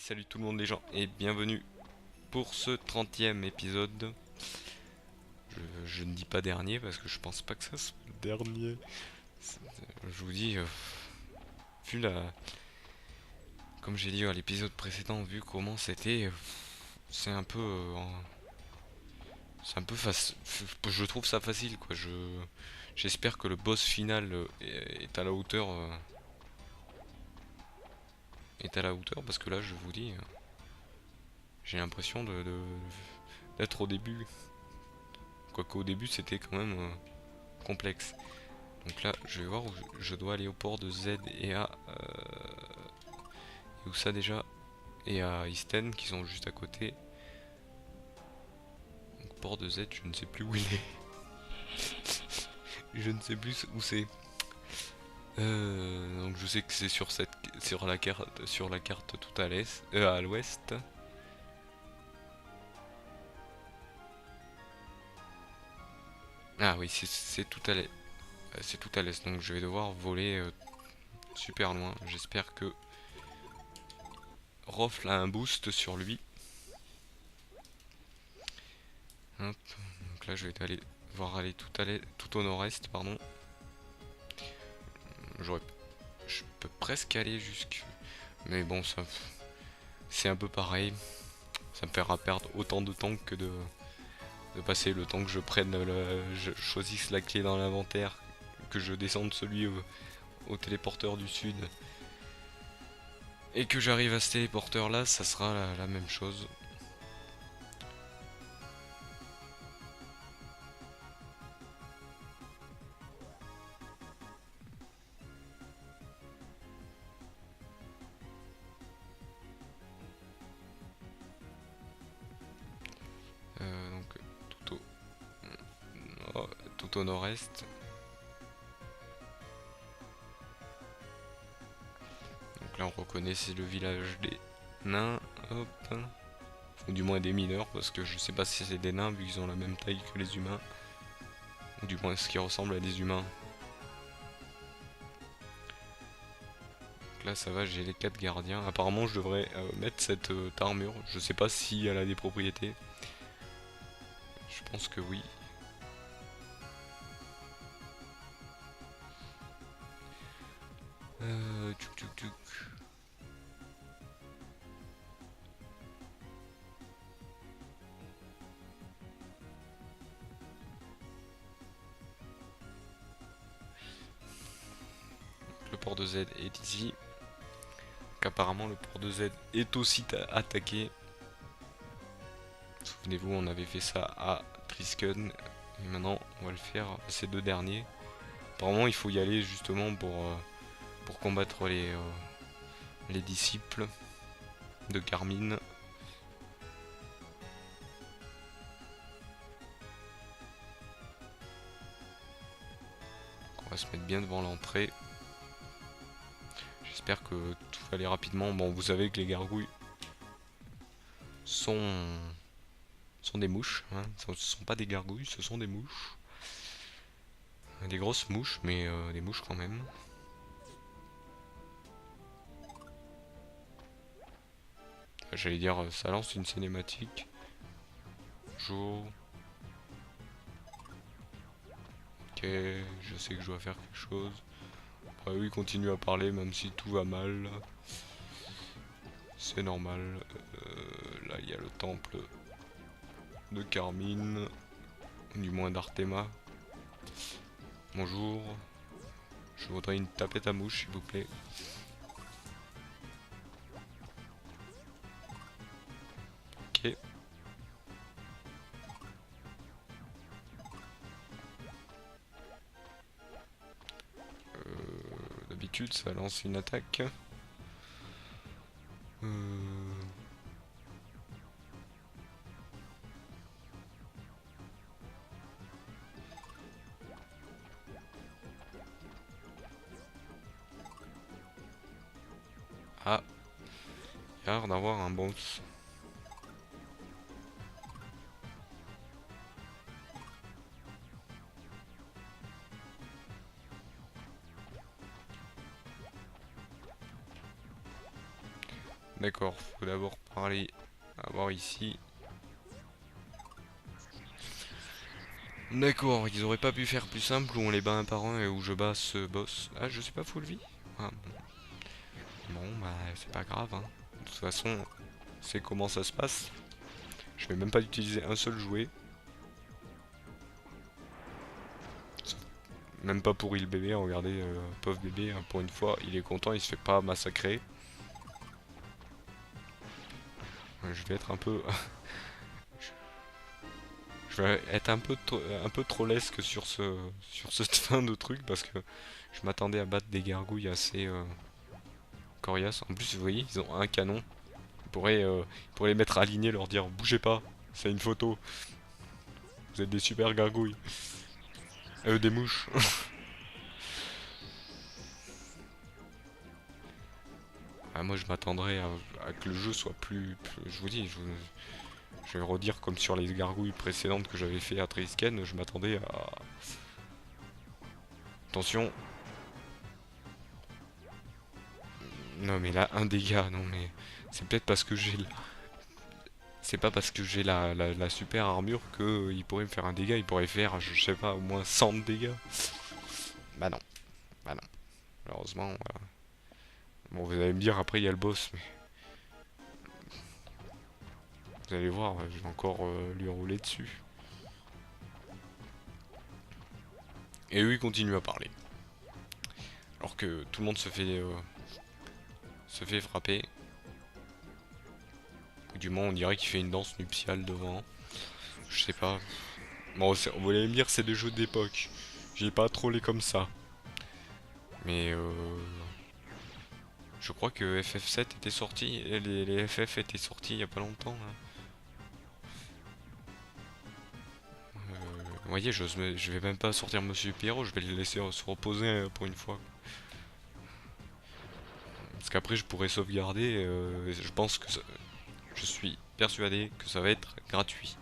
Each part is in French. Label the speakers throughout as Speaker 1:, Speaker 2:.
Speaker 1: Salut tout le monde les gens et bienvenue pour ce 30e épisode. Je ne dis pas dernier parce que je pense pas que ça soit le dernier. Je vous dis, vu la... Comme j'ai dit à l'épisode précédent, vu comment c'était, c'est un peu... c'est un peu facile. Je trouve ça facile quoi. J'espère que le boss final est à la hauteur... est à la hauteur parce que là je vous dis, j'ai l'impression d'être au début. Quoique au début c'était quand même complexe. Donc là, je vais voir où je dois aller au port de Z et à... et où ça déjà? Et à Isten qui sont juste à côté. Donc port de Z, je ne sais plus où il est. Je ne sais plus où c'est. Donc je sais que c'est sur la carte tout à l'est, à l'ouest. Ah oui, c'est tout à l'est. C'est tout à l'est, donc je vais devoir voler super loin. J'espère que Roffle a un boost sur lui. Hop. Donc là je vais aller devoir aller tout au nord-est, pardon. J'aurais, je peux presque aller jusque, mais bon ça, c'est un peu pareil. Ça me fera perdre autant de temps que de passer le temps que je prenne je choisisse la clé dans l'inventaire, que je descende celui au téléporteur du sud et que j'arrive à ce téléporteur là, ça sera la même chose. Donc tout au, oh, tout au nord-est. Donc là on reconnaît c'est le village des nains. Hop. Ou du moins des mineurs, parce que je sais pas si c'est des nains vu qu'ils ont la même taille que les humains. Ou du moins ce qui ressemble à des humains. Donc là ça va, j'ai les 4 gardiens. Apparemment je devrais mettre cette armure. Je sais pas si elle a des propriétés. Je pense que oui. Tchouk tchouk tchouk. Le port de Z est ici. Qu'apparemment le port de Z est aussi attaqué. Souvenez-vous, on avait fait ça à Trisken. Et maintenant, on va le faire à ces deux derniers. Apparemment, il faut y aller justement pour combattre les disciples de Carmine. On va se mettre bien devant l'entrée. J'espère que tout va aller rapidement. Bon, vous savez que les gargouilles sont des mouches. Hein. Ce ne sont pas des gargouilles, ce sont des mouches. Des grosses mouches, mais des mouches quand même. J'allais dire, ça lance une cinématique. Bonjour. Ok, je sais que je dois faire quelque chose. Après, oui, continue à parler même si tout va mal. C'est normal. Là, il y a le temple de Carmine. Du moins d'Artema. Bonjour. Je voudrais une tapette à mouche, s'il vous plaît. Ok. D'habitude, ça lance une attaque. Ah, il y a l'air d'avoir un boss. D'accord, faut d'abord parler à voir ici. D'accord, ils auraient pas pu faire plus simple où on les bat un par un et où je bats ce boss. Ah, je suis pas full vie. Ah, bon, bah c'est pas grave, hein. De toute façon, c'est comment ça se passe. Je vais même pas utiliser un seul jouet. Même pas pour le bébé, regardez, pauvre bébé, hein, pour une fois, il est content, il se fait pas massacrer. Je vais être un peu... je vais être un peu trollesque sur sur cette fin de truc parce que je m'attendais à battre des gargouilles assez coriaces. En plus, vous voyez, ils ont un canon. Ils pourraient les mettre alignés, leur dire bougez pas, c'est une photo. Vous êtes des super gargouilles. Des mouches. Ah, moi, je m'attendrais à que le jeu soit je vous dis, je vais redire comme sur les gargouilles précédentes que j'avais fait à Trisken, je m'attendais à... Attention. Non mais là, un dégât, non mais... C'est peut-être parce que j'ai... C'est pas parce que j'ai la super armure que il pourrait me faire un dégât, il pourrait faire, je sais pas, au moins 100 de dégâts. Bah non, bah non. Malheureusement, voilà. Bon, vous allez me dire, après il y a le boss, mais... Vous allez voir, je vais encore lui rouler dessus. Et eux, ils continuent à parler. Alors que tout le monde se fait frapper. Du moins, on dirait qu'il fait une danse nuptiale devant. Je sais pas. Bon, vous allez me dire, c'est des jeux d'époque. J'ai pas trollé comme ça. Mais je crois que FF7 était sorti. Et les FF étaient sortis il y a pas longtemps, hein. Vous voyez, je vais même pas sortir Monsieur Pierrot, je vais le laisser se reposer pour une fois. Parce qu'après, je pourrais sauvegarder. Je pense que je suis persuadé que ça va être gratuit.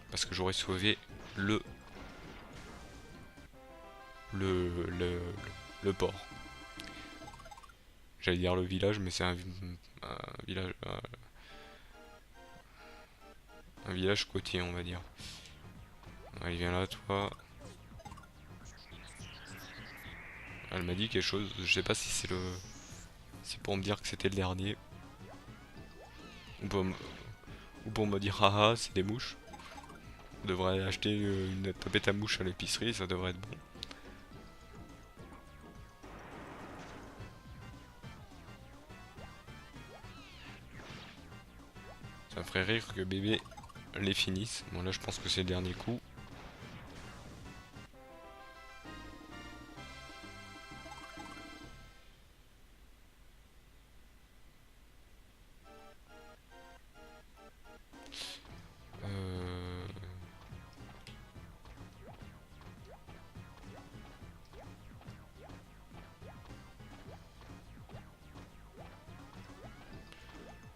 Speaker 1: Parce que j'aurais sauvé le, le, le, le port. J'allais dire le village, mais c'est un village, un village côtier, on va dire. Allez, viens là, toi. Elle m'a dit quelque chose. Je sais pas si c'est pour me dire que c'était le dernier. Ou pour, ou pour me dire, haha, c'est des mouches. On devrait acheter une tapette à mouche à l'épicerie, ça devrait être bon. Ça me ferait rire que bébé les finisse. Bon, là, je pense que c'est le dernier coup. Euh...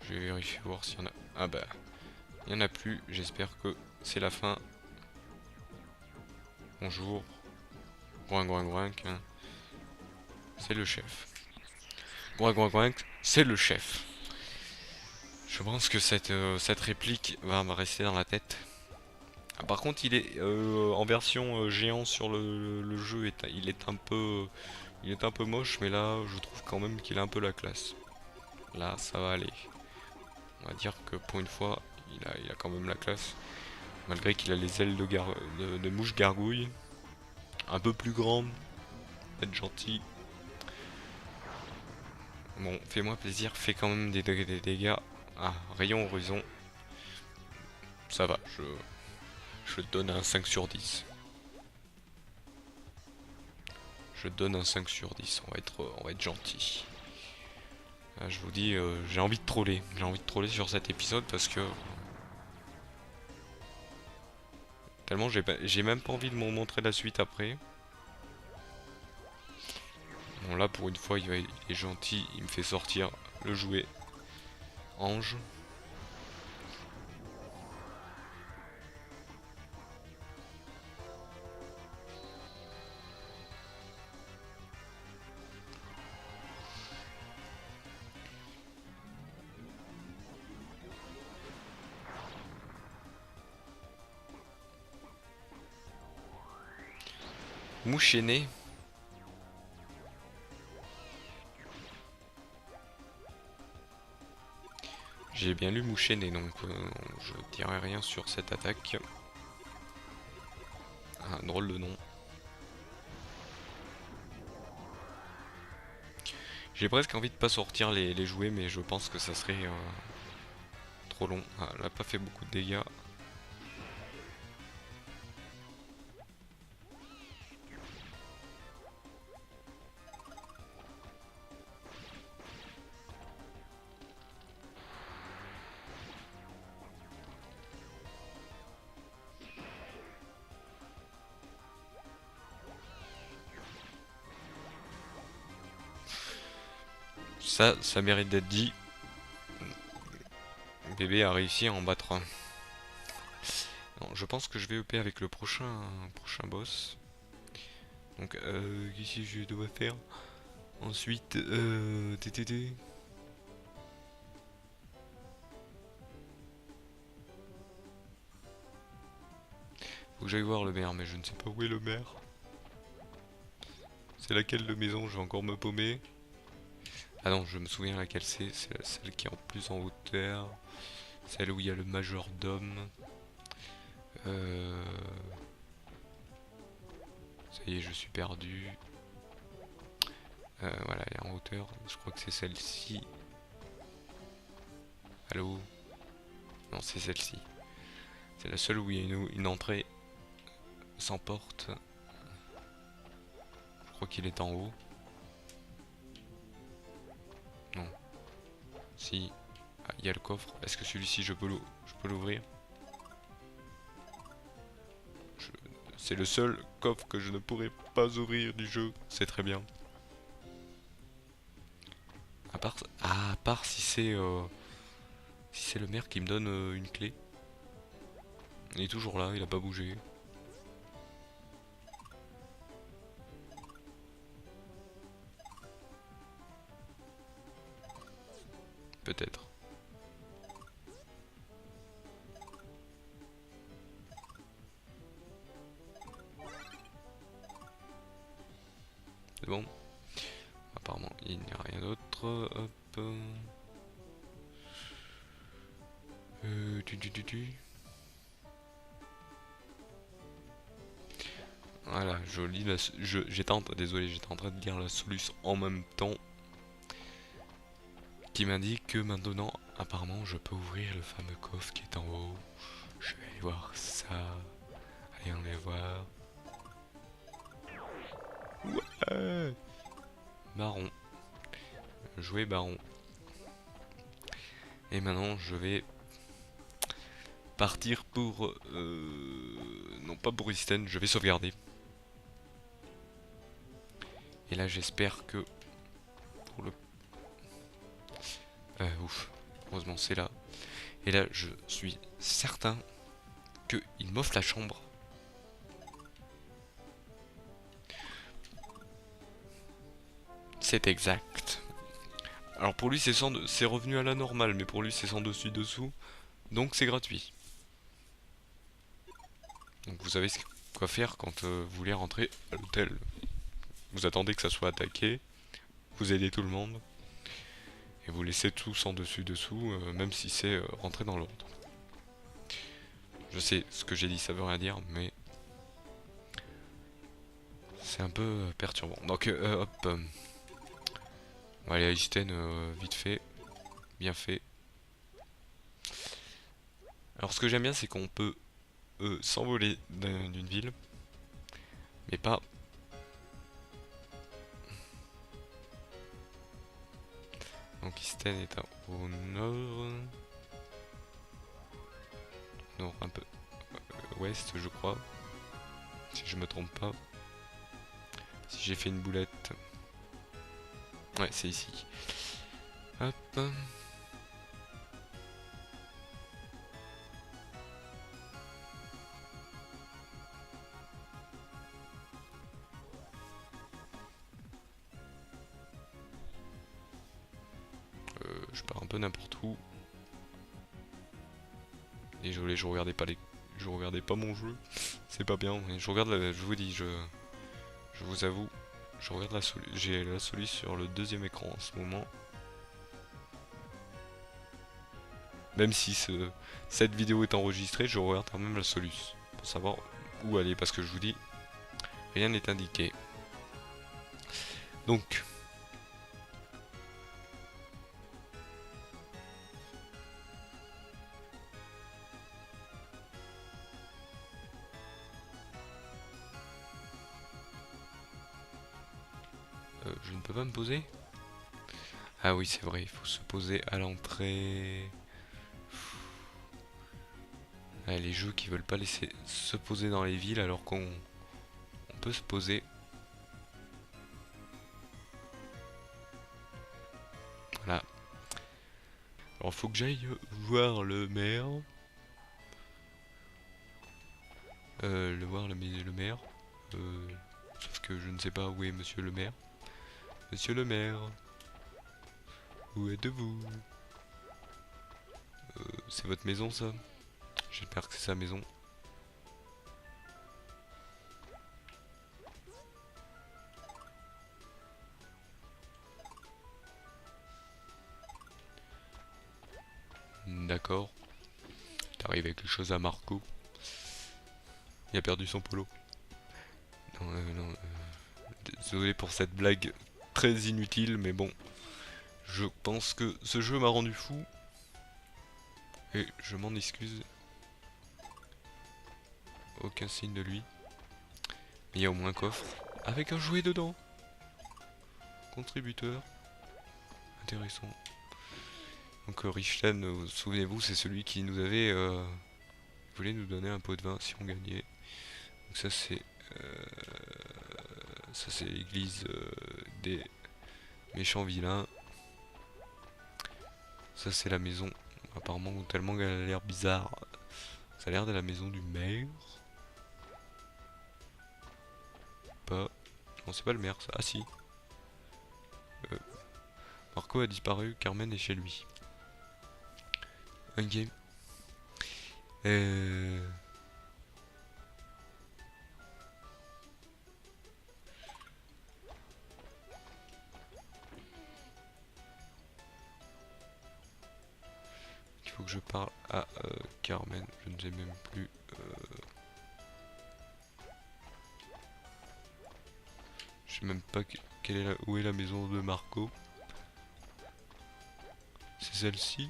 Speaker 1: Je vais vérifier voir s'il y en a. Ah bah, il y en a plus. J'espère que c'est la fin. Bonjour. Groin groin groin. Hein. C'est le chef. Groin groin groin. C'est le chef. Je pense que cette réplique va me rester dans la tête. Ah, par contre, il est en version géant sur le jeu. Il est un peu moche, mais là, je trouve quand même qu'il a un peu la classe. Là, ça va aller. On va dire que pour une fois, il a quand même la classe. Malgré qu'il a les ailes de mouche gargouille. Un peu plus grande. Être gentil. Bon, fais-moi plaisir. Fais quand même des dégâts. Ah, rayon horizon. Ça va, je donne un 5 sur 10. Je donne un 5 sur 10. On va être gentil. Ah, je vous dis, j'ai envie de troller. J'ai envie de troller sur cet épisode parce que... Tellement j'ai même pas envie de me montrer la suite après. Bon là pour une fois il est gentil, il me fait sortir le jouet ange. Mouchené. J'ai bien lu Mouchené, donc je dirai rien sur cette attaque. Un drôle de nom. J'ai presque envie de pas sortir les jouets, mais je pense que ça serait trop long. Ah, elle a pas fait beaucoup de dégâts. Ça mérite d'être dit. Bébé a réussi à en battre un. Non, je pense que je vais EP avec le prochain boss. Donc, qu'est-ce que je dois faire? Ensuite, TTT. Faut que j'aille voir le maire, mais je ne sais pas où est le maire. C'est laquelle de maison? Je vais encore me paumer. Ah non, je me souviens laquelle c'est. C'est celle qui est en plus en hauteur. Celle où il y a le majordome. Euh... Ça y est, je suis perdu. Voilà, elle est en hauteur. Je crois que c'est celle-ci. Allô? Non, c'est celle-ci. C'est la seule où il y a une entrée sans porte. Je crois qu'il est en haut. Non. Si. Ah, il y a le coffre. Est-ce que celui-ci, je peux l'ouvrir? C'est le seul coffre que je ne pourrais pas ouvrir du jeu. C'est très bien. À part si c'est le maire qui me donne une clé. Il est toujours là, il a pas bougé. Peut-être. C'est bon. Apparemment, il n'y a rien d'autre. Hop. Tu. Voilà, je lis la. Désolé, j'étais en train de lire la solution en même temps. Qui m'indique que maintenant, apparemment, je peux ouvrir le fameux coffre qui est en haut. Je vais aller voir ça. Allez, on va voir. Ouais. Baron. Jouer baron. Et maintenant, je vais partir pour... non, pas pour Isten, je vais sauvegarder. Et là, j'espère que... Pour le... ouf. Heureusement, c'est là. Et là, je suis certain qu'il m'offre la chambre. C'est exact. Alors pour lui, c'est revenu à la normale, mais pour lui, c'est sans dessus-dessous. Donc c'est gratuit. Donc vous savez quoi faire quand vous voulez rentrer à l'hôtel. Vous attendez que ça soit attaqué, vous aidez tout le monde, et vous laissez tout sans dessus-dessous, même si c'est rentré dans l'ordre. Je sais, ce que j'ai dit ça veut rien dire, mais c'est un peu perturbant. Donc hop, on va aller à Isten vite fait, bien fait. Alors ce que j'aime bien, c'est qu'on peut s'envoler d'une ville, mais pas... Donc Isten est au nord, nord un peu ouest je crois, si je me trompe pas. Si j'ai fait une boulette, ouais c'est ici. Hop. Je pars un peu n'importe où. Désolé, je regardais pas mon jeu. C'est pas bien. Je regarde, je vous dis, je vous avoue, je regarde j'ai la solution sur le deuxième écran en ce moment. Même si cette vidéo est enregistrée, je regarde quand même la solution pour savoir où aller, parce que je vous dis, rien n'est indiqué. Donc, je ne peux pas me poser? Ah oui, c'est vrai, il faut se poser à l'entrée. Ah, les jeux qui veulent pas laisser se poser dans les villes alors qu'on peut se poser. Voilà. Alors faut que j'aille voir le maire. Le maire. Sauf que je ne sais pas où est monsieur le maire. Monsieur le maire, où êtes-vous? C'est votre maison ça? J'espère que c'est sa maison. D'accord. T'arrives avec quelque chose à Marco. Il a perdu son polo. Non, non. Désolé pour cette blague très inutile, mais bon. Je pense que ce jeu m'a rendu fou. Et je m'en excuse. Aucun signe de lui. Mais il y a au moins un coffre. Avec un jouet dedans. Contributeur. Intéressant. Donc Richten, souvenez-vous, c'est celui qui nous avait... voulait nous donner un pot de vin si on gagnait. Donc ça c'est... ça c'est l'église des méchants vilains. Ça c'est la maison. Apparemment tellement qu'elle a l'air bizarre. Ça a l'air de la maison du maire. Pas. Non c'est pas le maire ça. Ah si. Marco a disparu, Carmen est chez lui. Un game. Il faut que je parle à Carmen, je ne sais même plus. Je sais même pas où est la maison de Marco. C'est celle-ci.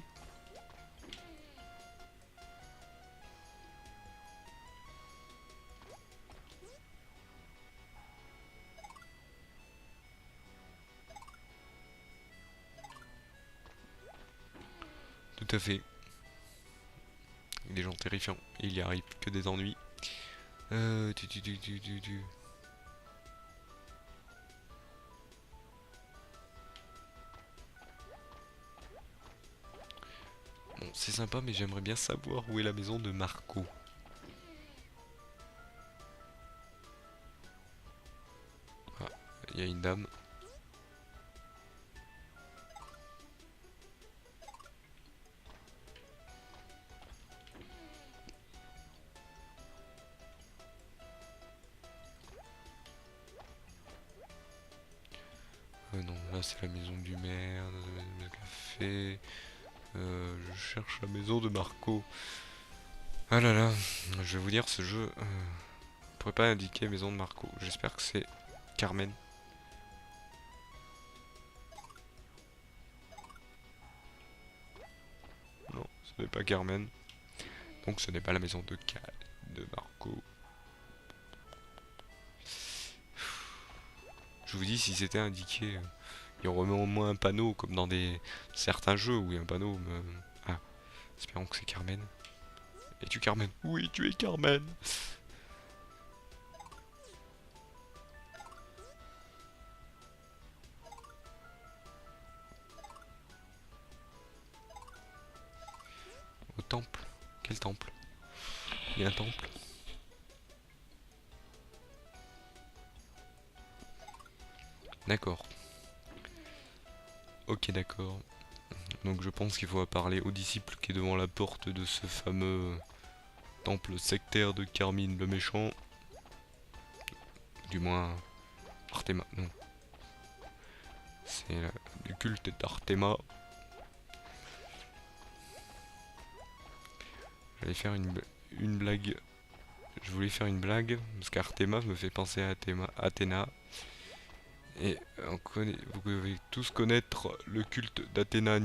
Speaker 1: Tout à fait. Des gens terrifiants. Il y arrive que des ennuis. Bon, c'est sympa, mais j'aimerais bien savoir où est la maison de Marco. Ah, il y a une dame. Non, là c'est la maison du maire, le café. Je cherche la maison de Marco. Ah là là, je vais vous dire, ce jeu pourrait pas indiquer maison de Marco. J'espère que c'est Carmen. Non, ce n'est pas Carmen. Donc ce n'est pas la maison de Marco. Je vous dis, si c'était indiqué, il y aurait au moins un panneau, comme dans certains jeux où il y a un panneau. Ah, espérons que c'est Carmen. Es-tu Carmen? Oui, tu es Carmen. Au temple? Quel temple? Il y a un temple? D'accord. Ok, d'accord. Donc je pense qu'il faut parler au disciple qui est devant la porte de ce fameux temple sectaire de Carmine le méchant. Du moins, Artema, non. C'est du culte d'Artema. J'allais faire une blague. Je voulais faire une blague, parce qu'Artema me fait penser à Athéna. Et vous devez tous connaître le culte d'Athéna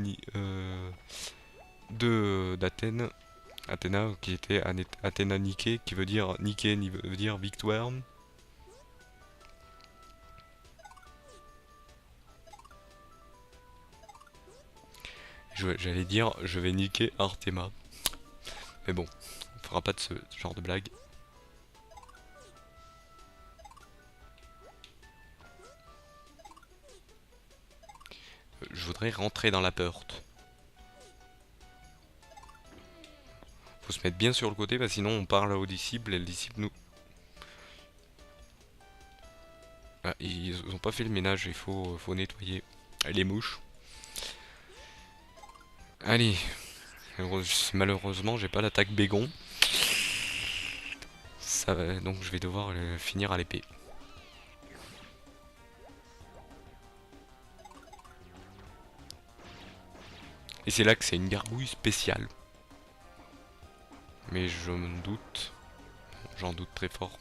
Speaker 1: d'Athènes. Athéna qui était Athéna Nike, qui veut dire veut dire victoire. J'allais dire je vais niquer Artema. Mais bon, on fera pas de ce genre de blague. Je voudrais rentrer dans la porte. Faut se mettre bien sur le côté, parce que sinon on parle au disciple et le disciple nous... Ah, ils ont pas fait le ménage, il faut nettoyer les mouches. Allez, malheureusement j'ai pas l'attaque bégon. Donc je vais devoir le finir à l'épée. Et c'est là que c'est une gargouille spéciale. Mais je me doute, j'en doute très fort.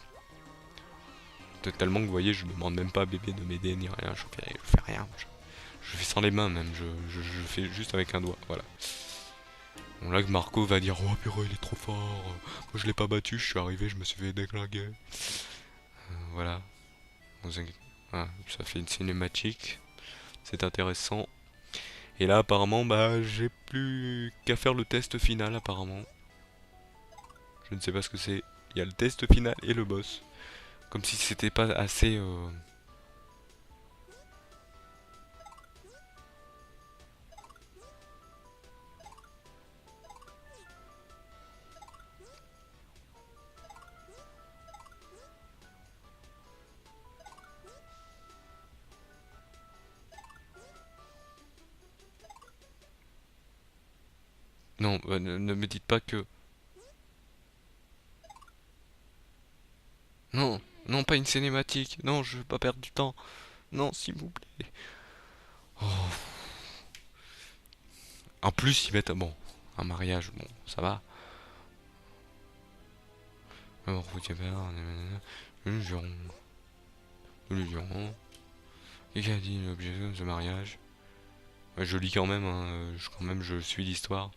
Speaker 1: Tellement que vous voyez, je demande même pas à bébé de m'aider ni rien, je fais rien. Je fais sans les mains même, je fais juste avec un doigt, voilà. Bon là que Marco va dire oh purée il est trop fort, moi je l'ai pas battu, je suis arrivé, je me suis fait déglinguer. Voilà. Ah, ça fait une cinématique, c'est intéressant. Et là apparemment bah j'ai plus qu'à faire le test final apparemment. Je ne sais pas ce que c'est. Il y a le test final et le boss. Comme si c'était pas assez... Non, ne me dites pas que... Non, non, pas une cinématique. Non, je veux pas perdre du temps. Non, s'il vous plaît. Oh. En plus, ils mettent... Bon, un mariage, bon, ça va. Alors, vous dites le juron. Le juron. Et qui a dit l'objet de ce mariage? Je lis quand même, hein, quand même, je suis l'histoire.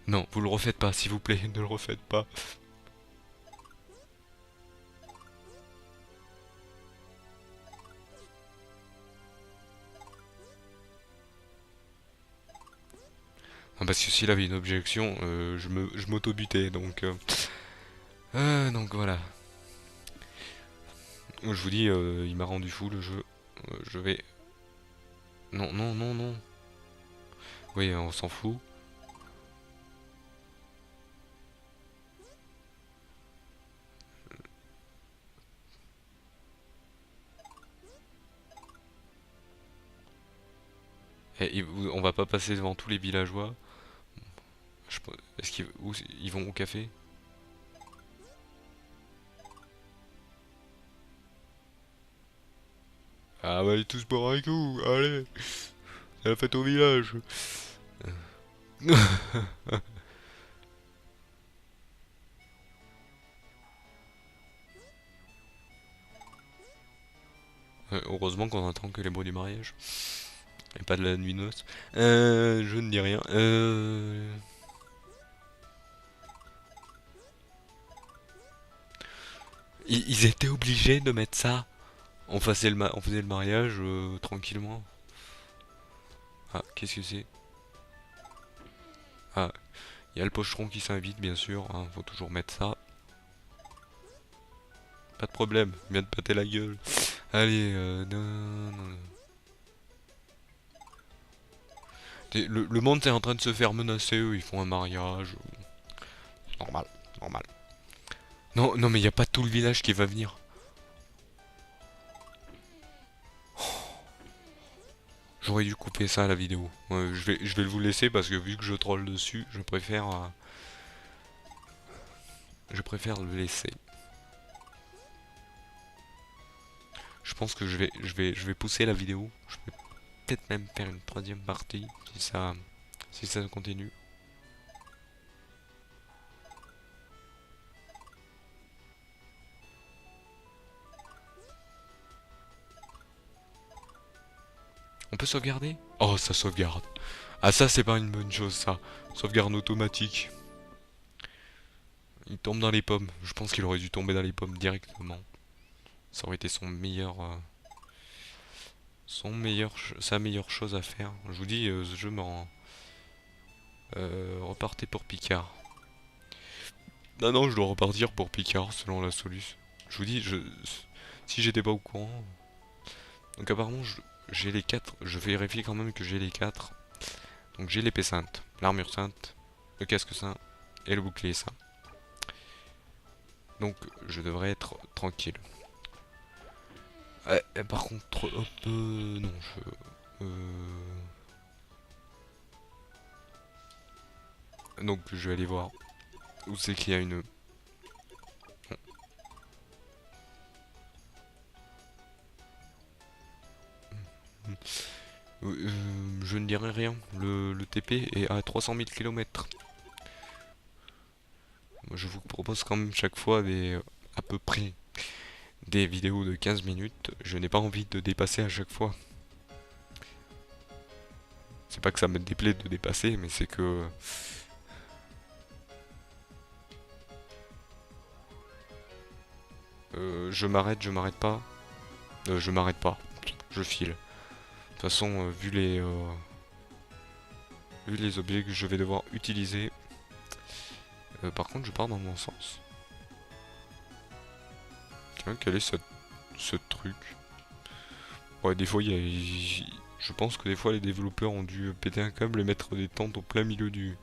Speaker 1: Non, vous le refaites pas, s'il vous plaît, ne le refaites pas. Ah, parce que s'il avait une objection, je m'auto-butais, donc voilà. Je vous dis, il m'a rendu fou le jeu. Je vais... Non, non, non, non. Oui, on s'en fout. On va pas passer devant tous les villageois. Est-ce ils vont au café? Ah bah allez tous boire avec vous, allez. C'est la fête au village. Heureusement qu'on entend que les bruits du mariage. Et pas de la nuit de noces. Je ne dis rien. Ils étaient obligés de mettre ça. On faisait le mariage tranquillement. Ah, qu'est-ce que c'est? Ah, il y a le pocheron qui s'invite, bien sûr. Hein, faut toujours mettre ça. Pas de problème, il vient de péter la gueule. Allez, non, non. Le monde est en train de se faire menacer, eux, ils font un mariage. Normal, normal. Non, non, mais il n'y a pas tout le village qui va venir. J'aurais dû couper ça à la vidéo. Je vais vous laisser parce que vu que je troll dessus, je préfère le laisser. Je pense que je vais pousser la vidéo. Je vais peut-être même faire une troisième partie si ça continue. On peut sauvegarder? Oh, ça sauvegarde. Ah, ça, c'est pas une bonne chose, ça. Sauvegarde automatique. Il tombe dans les pommes. Je pense qu'il aurait dû tomber dans les pommes directement. Ça aurait été sa meilleure chose à faire. Je vous dis, ce jeu m'en repartez pour Picard. Non, non, je dois repartir pour Picard selon la solution. Je vous dis, si j'étais pas au courant. Donc apparemment, j'ai les 4. Je vérifie quand même que j'ai les 4. Donc j'ai l'épée sainte, l'armure sainte, le casque saint et le bouclier saint. Donc je devrais être tranquille. Par contre, hop, non, donc je vais aller voir où c'est qu'il y a une. Je ne dirai rien. Le TP est à 300 000 km. Je vous propose quand même chaque fois à peu près des vidéos de 15 minutes. Je n'ai pas envie de dépasser à chaque fois. C'est pas que ça me déplaît de dépasser, mais c'est que je m'arrête pas. Je m'arrête pas. Je file. De toute façon, vu les objets que je vais devoir utiliser. Par contre, je pars dans mon sens. Tiens, quel est ce truc? Ouais, des fois, je pense que des fois, les développeurs ont dû péter un câble et mettre des tentes au plein milieu du.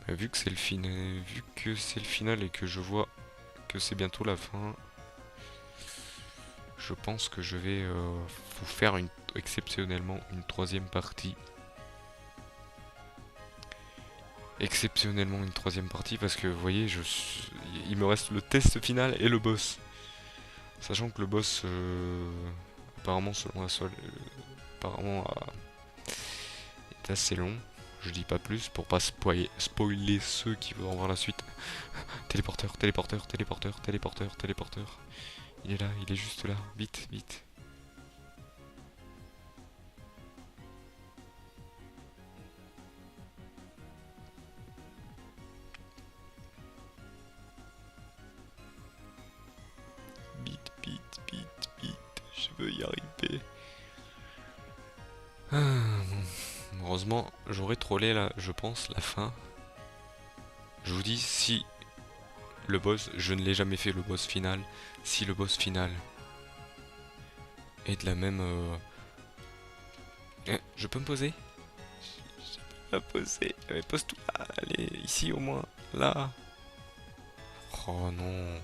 Speaker 1: Vu que c'est le final, et que je vois que c'est bientôt la fin, je pense que je vais vous faire exceptionnellement une troisième partie. Exceptionnellement une troisième partie parce que vous voyez, il me reste le test final et le boss. Sachant que le boss, apparemment selon la sol, apparemment est assez long. Je dis pas plus pour pas spoiler ceux qui voudront voir la suite. Téléporteur, téléporteur, téléporteur, téléporteur, téléporteur. Il est là, il est juste là. Vite, vite. Vite, vite, vite, vite. Je veux y arriver. Heureusement, j'aurais trollé là, je pense, la fin. Je vous dis, si le boss, je ne l'ai jamais fait le boss final. Si le boss final est de la même. Je peux me poser? Je peux me poser. Pose-toi. Allez, ici au moins. Là. Oh non.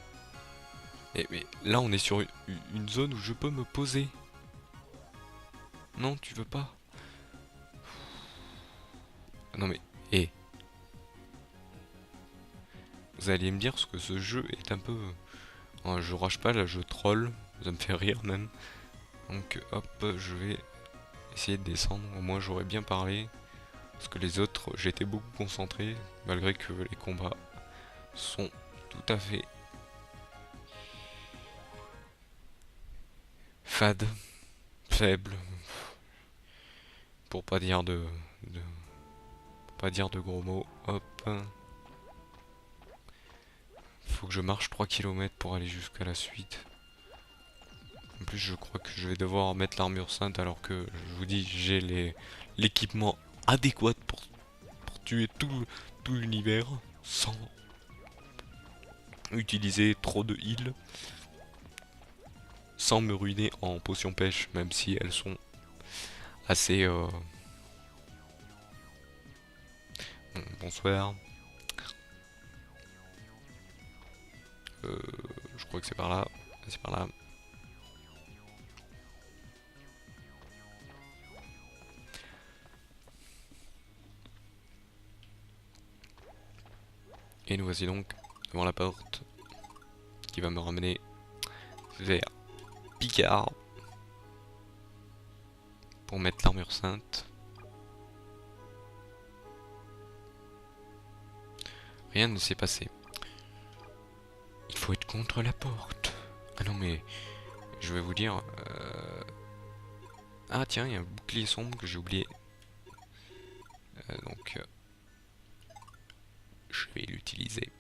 Speaker 1: Mais là, on est sur une zone où je peux me poser. Non, tu veux pas? Non mais, vous allez me dire ce que ce jeu est un peu. Je rage pas là, je troll. Ça me fait rire même. Donc hop, je vais essayer de descendre. Au moins j'aurais bien parlé. Parce que les autres, j'étais beaucoup concentré. Malgré que les combats sont tout à fait fades, faibles. Pour pas dire de gros mots. Hop. Faut que je marche 3 km pour aller jusqu'à la suite. En plus, je crois que je vais devoir mettre l'armure sainte alors que, je vous dis, j'ai l'équipement adéquat pour tuer tout l'univers sans utiliser trop de heal, sans me ruiner en potions pêche, même si elles sont assez. Bonsoir. Je crois que c'est par là. C'est par là. Et nous voici donc devant la porte qui va me ramener vers Picard pour mettre l'armure sainte. Rien ne s'est passé. Il faut être contre la porte. Ah non mais je vais vous dire. Ah tiens, il y a un bouclier sombre que j'ai oublié. Donc je vais l'utiliser.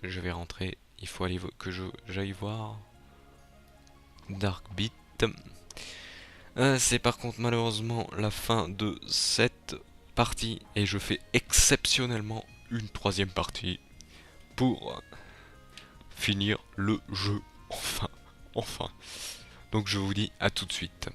Speaker 1: Je vais rentrer. Il faut aller que j'aille voir Dark Beat. C'est par contre malheureusement la fin de cette partie et je fais exceptionnellement une troisième partie pour finir le jeu. Enfin. Donc je vous dis à tout de suite.